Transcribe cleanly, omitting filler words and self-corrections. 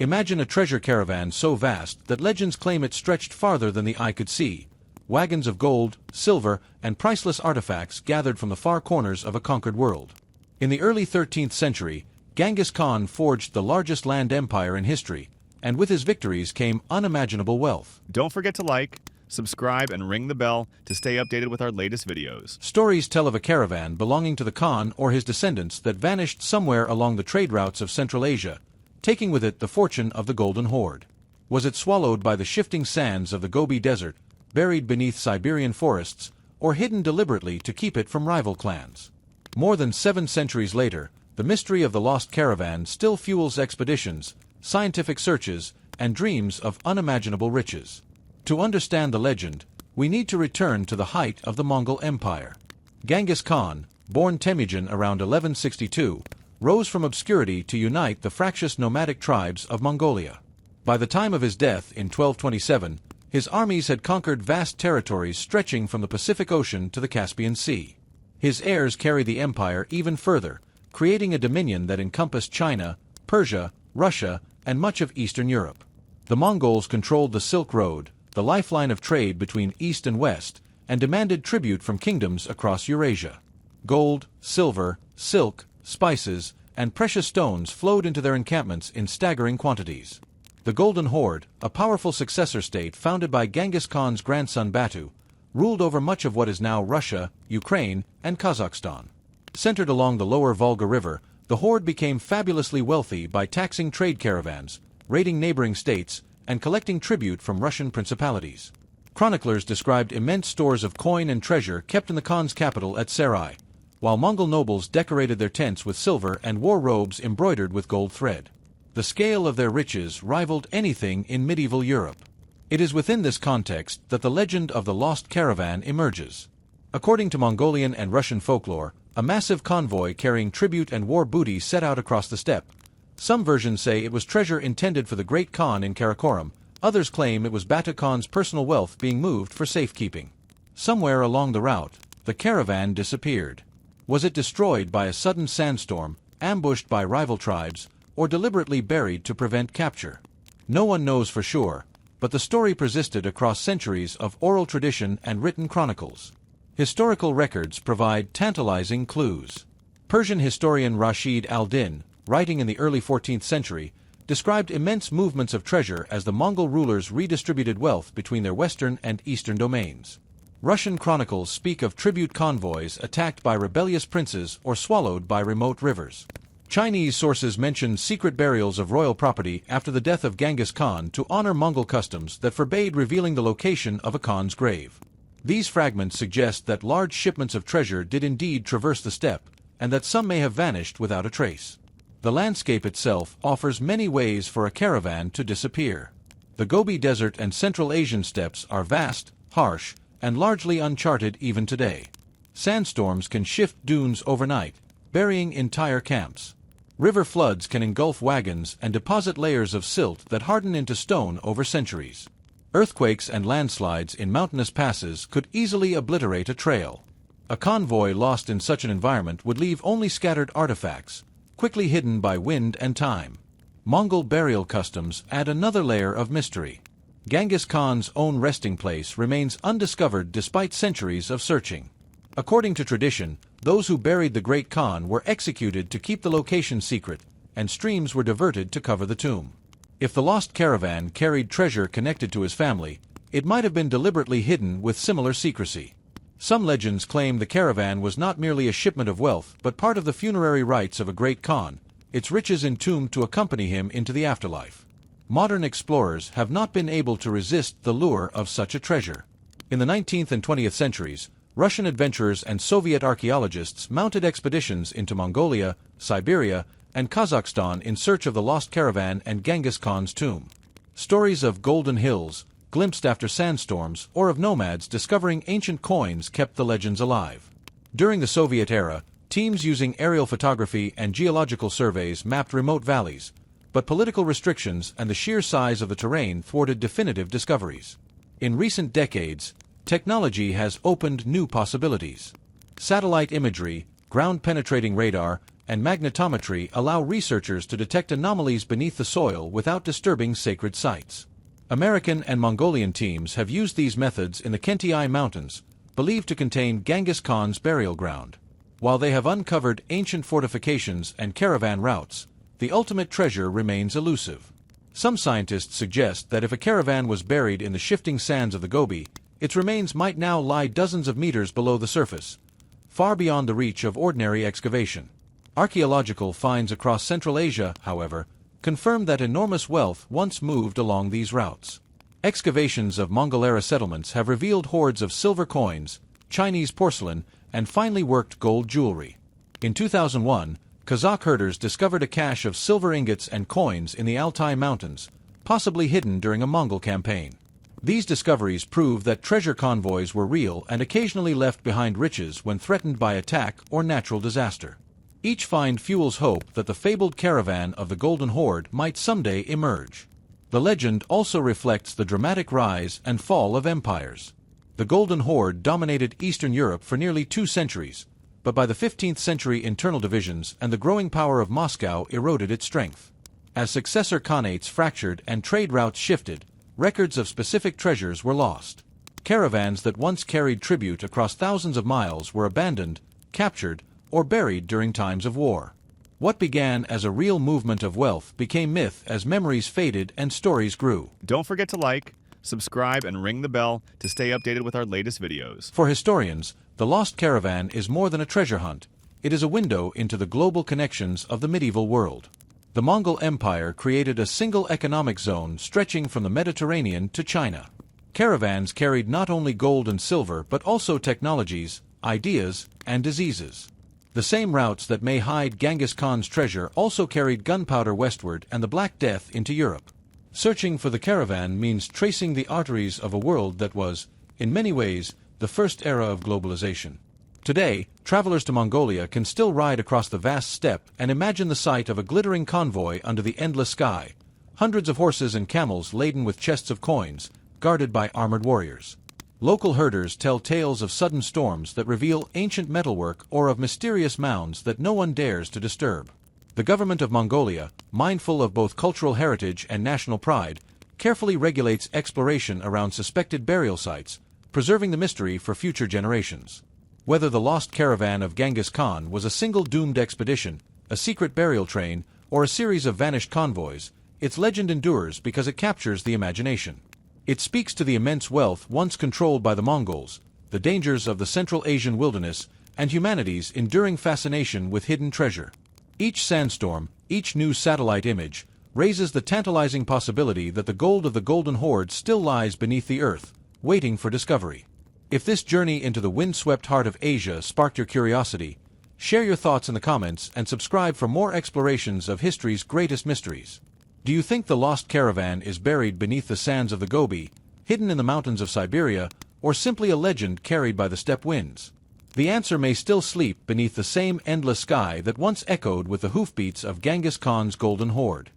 Imagine a treasure caravan so vast that legends claim it stretched farther than the eye could see. Wagons of gold, silver, and priceless artifacts gathered from the far corners of a conquered world. In the early 13th century, Genghis Khan forged the largest land empire in history, and with his victories came unimaginable wealth. Don't forget to like, subscribe, and ring the bell to stay updated with our latest videos. Stories tell of a caravan belonging to the Khan or his descendants that vanished somewhere along the trade routes of Central Asia, taking with it the fortune of the Golden Horde. Was it swallowed by the shifting sands of the Gobi Desert, buried beneath Siberian forests, or hidden deliberately to keep it from rival clans? More than 7 centuries later, the mystery of the lost caravan still fuels expeditions, scientific searches, and dreams of unimaginable riches. To understand the legend, we need to return to the height of the Mongol Empire. Genghis Khan, born Temujin around 1162, rose from obscurity to unite the fractious nomadic tribes of Mongolia. By the time of his death in 1227, his armies had conquered vast territories stretching from the Pacific Ocean to the Caspian Sea. His heirs carried the empire even further, creating a dominion that encompassed China, Persia, Russia, and much of Eastern Europe. The Mongols controlled the Silk Road, the lifeline of trade between East and West, and demanded tribute from kingdoms across Eurasia. Gold, silver, silk, spices, and precious stones flowed into their encampments in staggering quantities. The Golden Horde, a powerful successor state founded by Genghis Khan's grandson Batu, ruled over much of what is now Russia, Ukraine, and Kazakhstan. Centered along the lower Volga River, the horde became fabulously wealthy by taxing trade caravans, raiding neighboring states, and collecting tribute from Russian principalities. Chroniclers described immense stores of coin and treasure kept in the Khan's capital at Sarai, while Mongol nobles decorated their tents with silver and wore robes embroidered with gold thread. The scale of their riches rivaled anything in medieval Europe. It is within this context that the legend of the lost caravan emerges. According to Mongolian and Russian folklore, a massive convoy carrying tribute and war booty set out across the steppe. Some versions say it was treasure intended for the Great Khan in Karakoram, others claim it was Batu Khan's personal wealth being moved for safekeeping. Somewhere along the route, the caravan disappeared. Was it destroyed by a sudden sandstorm, ambushed by rival tribes, or deliberately buried to prevent capture? No one knows for sure, but the story persisted across centuries of oral tradition and written chronicles. Historical records provide tantalizing clues. Persian historian Rashid al-Din, writing in the early 14th century, described immense movements of treasure as the Mongol rulers redistributed wealth between their western and eastern domains. Russian chronicles speak of tribute convoys attacked by rebellious princes or swallowed by remote rivers. Chinese sources mention secret burials of royal property after the death of Genghis Khan to honor Mongol customs that forbade revealing the location of a Khan's grave. These fragments suggest that large shipments of treasure did indeed traverse the steppe, and that some may have vanished without a trace. The landscape itself offers many ways for a caravan to disappear. The Gobi Desert and Central Asian steppes are vast, harsh, and largely uncharted even today. Sandstorms can shift dunes overnight, burying entire camps. River floods can engulf wagons and deposit layers of silt that harden into stone over centuries. Earthquakes and landslides in mountainous passes could easily obliterate a trail. A convoy lost in such an environment would leave only scattered artifacts, quickly hidden by wind and time. Mongol burial customs add another layer of mystery. Genghis Khan's own resting place remains undiscovered despite centuries of searching. According to tradition, those who buried the Great Khan were executed to keep the location secret, and streams were diverted to cover the tomb. If the lost caravan carried treasure connected to his family, it might have been deliberately hidden with similar secrecy. Some legends claim the caravan was not merely a shipment of wealth but part of the funerary rites of a great Khan, its riches entombed to accompany him into the afterlife. Modern explorers have not been able to resist the lure of such a treasure. In the 19th and 20th centuries, Russian adventurers and Soviet archaeologists mounted expeditions into Mongolia, Siberia, and Kazakhstan in search of the lost caravan and Genghis Khan's tomb. Stories of golden hills, glimpsed after sandstorms, or of nomads discovering ancient coins kept the legends alive. During the Soviet era, teams using aerial photography and geological surveys mapped remote valleys, but political restrictions and the sheer size of the terrain thwarted definitive discoveries. In recent decades, technology has opened new possibilities. Satellite imagery, ground-penetrating radar, and magnetometry allow researchers to detect anomalies beneath the soil without disturbing sacred sites. American and Mongolian teams have used these methods in the Kentiai Mountains, believed to contain Genghis Khan's burial ground. While they have uncovered ancient fortifications and caravan routes, the ultimate treasure remains elusive. Some scientists suggest that if a caravan was buried in the shifting sands of the Gobi, its remains might now lie dozens of meters below the surface, far beyond the reach of ordinary excavation. Archaeological finds across Central Asia, however, confirm that enormous wealth once moved along these routes. Excavations of Mongol-era settlements have revealed hoards of silver coins, Chinese porcelain, and finely worked gold jewelry. In 2001, Kazakh herders discovered a cache of silver ingots and coins in the Altai Mountains, possibly hidden during a Mongol campaign. These discoveries prove that treasure convoys were real and occasionally left behind riches when threatened by attack or natural disaster. Each find fuels hope that the fabled caravan of the Golden Horde might someday emerge. The legend also reflects the dramatic rise and fall of empires. The Golden Horde dominated Eastern Europe for nearly 2 centuries, but by the 15th century internal divisions and the growing power of Moscow eroded its strength. As successor khanates fractured and trade routes shifted, records of specific treasures were lost. Caravans that once carried tribute across thousands of miles were abandoned, captured, or buried during times of war. What began as a real movement of wealth became myth as memories faded and stories grew. Don't forget to like, subscribe, and ring the bell to stay updated with our latest videos. For historians, the Lost Caravan is more than a treasure hunt. It is a window into the global connections of the medieval world. The Mongol Empire created a single economic zone stretching from the Mediterranean to China. Caravans carried not only gold and silver but also technologies, ideas, and diseases. The same routes that may hide Genghis Khan's treasure also carried gunpowder westward and the Black Death into Europe. Searching for the caravan means tracing the arteries of a world that was, in many ways, the first era of globalization. Today, travelers to Mongolia can still ride across the vast steppe and imagine the sight of a glittering convoy under the endless sky, hundreds of horses and camels laden with chests of coins, guarded by armored warriors. Local herders tell tales of sudden storms that reveal ancient metalwork or of mysterious mounds that no one dares to disturb. The government of Mongolia, mindful of both cultural heritage and national pride, carefully regulates exploration around suspected burial sites, preserving the mystery for future generations. Whether the lost caravan of Genghis Khan was a single doomed expedition, a secret burial train, or a series of vanished convoys, its legend endures because it captures the imagination. It speaks to the immense wealth once controlled by the Mongols, the dangers of the Central Asian wilderness, and humanity's enduring fascination with hidden treasure. Each sandstorm, each new satellite image, raises the tantalizing possibility that the gold of the Golden Horde still lies beneath the earth, waiting for discovery. If this journey into the windswept heart of Asia sparked your curiosity, share your thoughts in the comments and subscribe for more explorations of history's greatest mysteries. Do you think the lost caravan is buried beneath the sands of the Gobi, hidden in the mountains of Siberia, or simply a legend carried by the steppe winds? The answer may still sleep beneath the same endless sky that once echoed with the hoofbeats of Genghis Khan's Golden Horde.